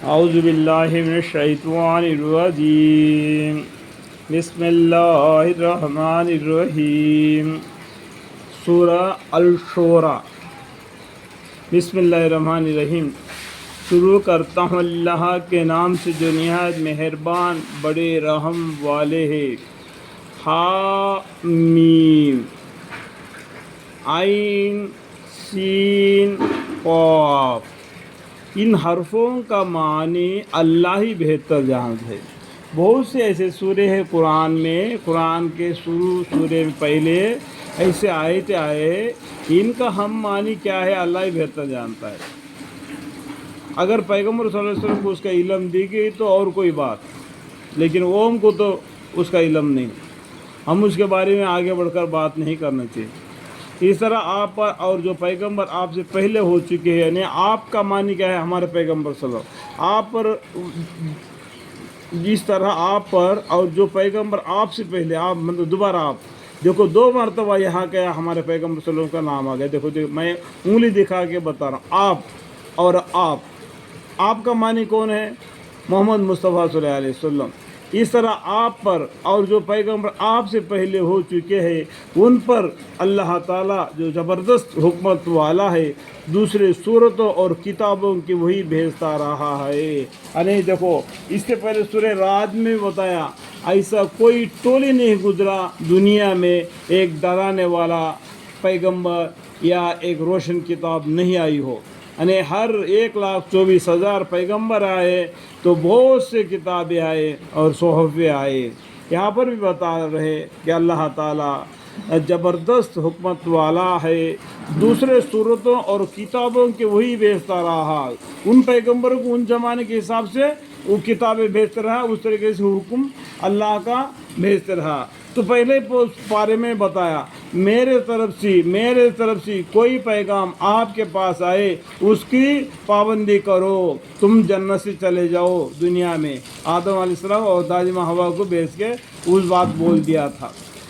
اعوذ باللہ من الشیطان الرجیم بسم اللہ الرحمن الرحیم سورہ الشورى۔ بسم اللہ الرحمن الرحیم، شروع کرتا ہوں اللہ کے نام سے جو نہایت مہربان بڑے رحم والے ہے۔ حامیم، عین سین قاف، ان حرفوں کا معنی اللہ ہی بہتر جانتا ہے۔ بہت سے ایسے سورے ہیں قرآن میں، قرآن کے سورے میں پہلے ایسے آیتیں آئے، ان کا ہم معنی کیا ہے اللہ ہی بہتر جانتا ہے۔ اگر پیغمبر صلی اللہ علیہ وسلم کو اس کا علم دی گئی تو اور کوئی بات، لیکن اوم کو تو اس کا علم نہیں، ہم اس کے بارے میں آگے بڑھ کر بات نہیں کرنا چاہیے۔ اس طرح آپ پر اور جو پیغمبر آپ سے پہلے ہو چکے ہیں، یعنی آپ کا معنی کیا ہے ہمارے پیغمبر صلی اللہ علیہ وسلم، آپ پر جس طرح آپ پر اور جو پیغمبر آپ سے پہلے، آپ مطلب دوبارہ آپ دیکھو، دو مرتبہ یہاں کیا ہمارے پیغمبر صلی اللہ علیہ وسلم کا نام آ گیا۔ دیکھو میں انگلی دکھا کے بتا رہا ہوں، آپ اور آپ کا معنی کون ہے؟ محمد مصطفیٰ صلی اللہ علیہ وسلم۔ اس طرح آپ پر اور جو پیغمبر آپ سے پہلے ہو چکے ہیں ان پر اللہ تعالیٰ جو زبردست حکمت والا ہے، دوسرے صورتوں اور کتابوں کی وہی بھیجتا رہا ہے۔ یعنی دیکھو، اس سے پہلے سورہ رعد میں بتایا ایسا کوئی ٹولی نہیں گزرا دنیا میں ایک ڈرانے والا پیغمبر یا ایک روشن کتاب نہیں آئی ہو۔ یعنی ہر 1,24,000 پیغمبر آئے تو بہت سے کتابیں آئے اور صحفے آئے۔ یہاں پر بھی بتا رہے کہ اللہ تعالیٰ زبردست حکمت والا ہے، دوسرے صورتوں اور کتابوں کے وہی بھیجتا رہا۔ ان پیغمبروں کو ان زمانے کے حساب سے وہ کتابیں بھیجتے رہا، اس طریقے سے حکم اللہ کا بھیجتے رہا۔ تو پہلے پارے میں بتایا میرے طرف سے کوئی پیغام آپ کے پاس آئے اس کی پابندی کرو، تم جنت سے چلے جاؤ۔ دنیا میں آدم علیہ السلام اور داجمہ ہوا کو بھیج کے اس بات بول دیا تھا،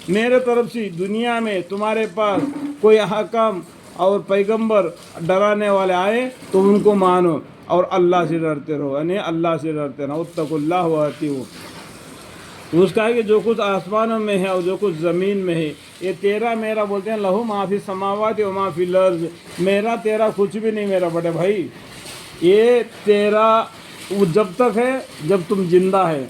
میرے طرف سے دنیا میں تمہارے پاس کوئی حکم اور پیغمبر ڈرانے والے آئے تو ان کو مانو اور اللہ سے ڈرتے رہو، یعنی اللہ سے ڈرتے رہو، اتقوا اللہ واطیعون۔ اس کا ہے کہ جو کچھ آسمانوں میں ہے اور جو کچھ زمین میں ہے یہ تیرا میرا، بولتے ہیں لہو ما فی السماوات و ما فی الارض، میرا تیرا کچھ بھی نہیں میرا بڑے بھائی، یہ تیرا وہ جب تک ہے جب تم زندہ ہے،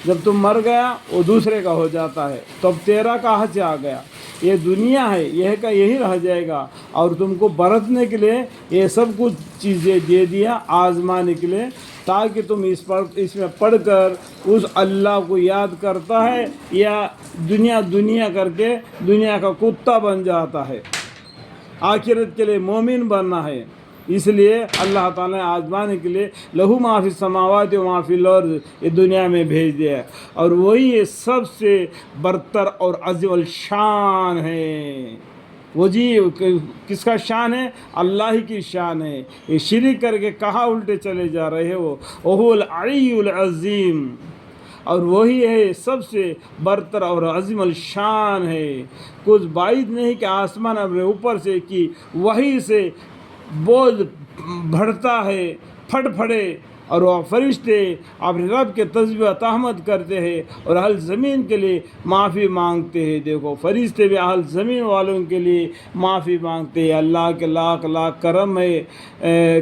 جب تم مر گیا وہ دوسرے کا ہو جاتا ہے، تب تیرا کہاں سے آ گیا؟ یہ دنیا ہے، یہ کا یہی رہ جائے گا، اور تم کو برتنے کے لیے یہ سب کچھ چیزیں دے دیا آزمانے کے لیے، تاکہ تم اس میں پڑھ کر اس اللہ کو یاد کرتا ہے یا دنیا کر کے دنیا کا کتا بن جاتا ہے۔ آخرت کے لیے مومن بننا ہے، اس لیے اللہ تعالیٰ نے آزمانے کے لیے لہو ما فی السماوات و ما فی الارض یہ دنیا میں بھیج دیا، اور وہی یہ سب سے برتر اور عظیم الشان ہے۔ وہ جی کس کا شان ہے؟ اللہ ہی کی شان ہے۔ یہ شرک کر کے کہاں الٹے چلے جا رہے ہیں، وہ العلی العظیم، اور وہی ہے سب سے برتر اور عظیم الشان ہے۔ کچھ بعید نہیں کہ آسمان اپنے اوپر سے کی وہی سے بوجھ بڑھتا ہے، پھٹ پھڑے، اور وہ فرشتے اپنے رب کے تسبیح و تحمید کرتے ہیں اور اہل زمین کے لیے معافی مانگتے ہیں۔ دیکھو فرشتے بھی اہل زمین والوں کے لیے معافی مانگتے ہیں۔ اللہ کے لاکھ لاکھ کرم ہے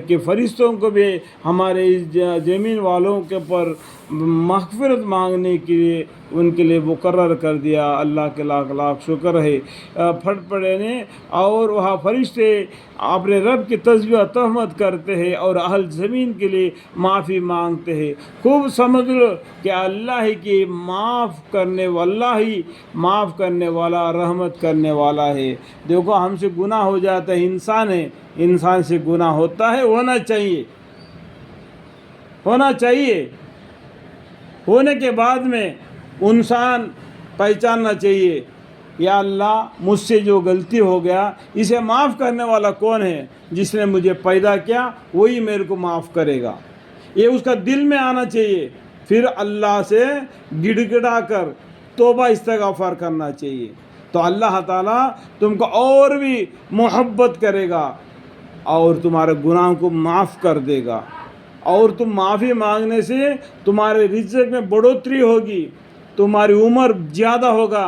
کہ فرشتوں کو بھی ہمارے اس زمین والوں کے پر مغفرت مانگنے کے لیے ان کے لیے مقرر کر دیا۔ اللہ کے لاکھ لاکھ شکر ہے۔ پھٹ پڑے نے اور وہاں فرشتے اپنے رب کی تسبیح و تحمید کرتے ہیں اور اہل زمین کے لیے معافی مانگتے ہیں۔ خوب سمجھ لو کہ اللہ ہی کی معاف کرنے والا، رحمت کرنے والا ہے۔ دیکھو ہم سے گناہ ہو جاتا ہے، انسان ہے، انسان سے گناہ ہوتا ہے، ہونا چاہیے، ہونے کے بعد میں انسان پہچاننا چاہیے یا اللہ مجھ سے جو غلطی ہو گیا اسے معاف کرنے والا کون ہے؟ جس نے مجھے پیدا کیا وہی میرے کو معاف کرے گا، یہ اس کا دل میں آنا چاہیے۔ پھر اللہ سے گڑ گڑا کر توبہ استغفار کرنا چاہیے، تو اللہ تعالیٰ تم کو اور بھی محبت کرے گا اور تمہارے گناہوں کو معاف کر دے گا۔ اور تم معافی مانگنے سے تمہارے رزق میں بڑھوتری ہوگی، تمہاری عمر زیادہ ہوگا،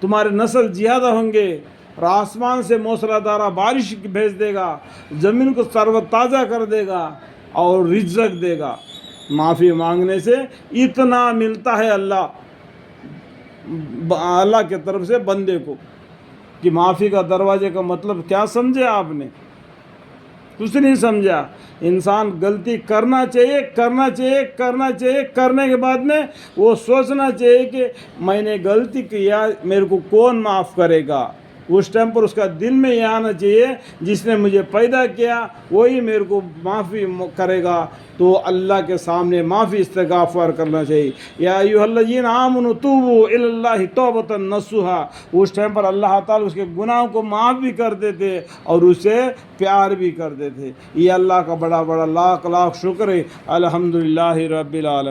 تمہارے نسل زیادہ ہوں گے، اور آسمان سے موسلادھار بارش بھیج دے گا، زمین کو تر و تازہ کر دے گا اور رزق دے گا۔ معافی مانگنے سے اتنا ملتا ہے اللہ کی طرف سے بندے کو، کہ معافی کا دروازے کا مطلب کیا سمجھے آپ نے؟ کچھ نہیں سمجھا۔ انسان غلطی کرنا چاہیے، کرنے کے بعد میں وہ سوچنا چاہیے کہ میں نے غلطی کیا، میرے کو کون معاف کرے گا۔ اس ٹائم پر اس کا دل میں یہ آنا چاہیے جس نے مجھے پیدا کیا وہی میرے کو معافی کرے گا، تو اللہ کے سامنے معافی استغفار کرنا چاہیے۔ یا ایھا الذین آمنوا توبوا الی اللہ توبۃ نصوحا، اس ٹائم پر اللہ تعالیٰ اس کے گناہوں کو معاف بھی کر دیتے اور اسے پیار بھی کر دیتے۔ یہ اللہ کا بڑا لاکھ لاکھ شکر ہے۔ الحمدللہ رب العالمین۔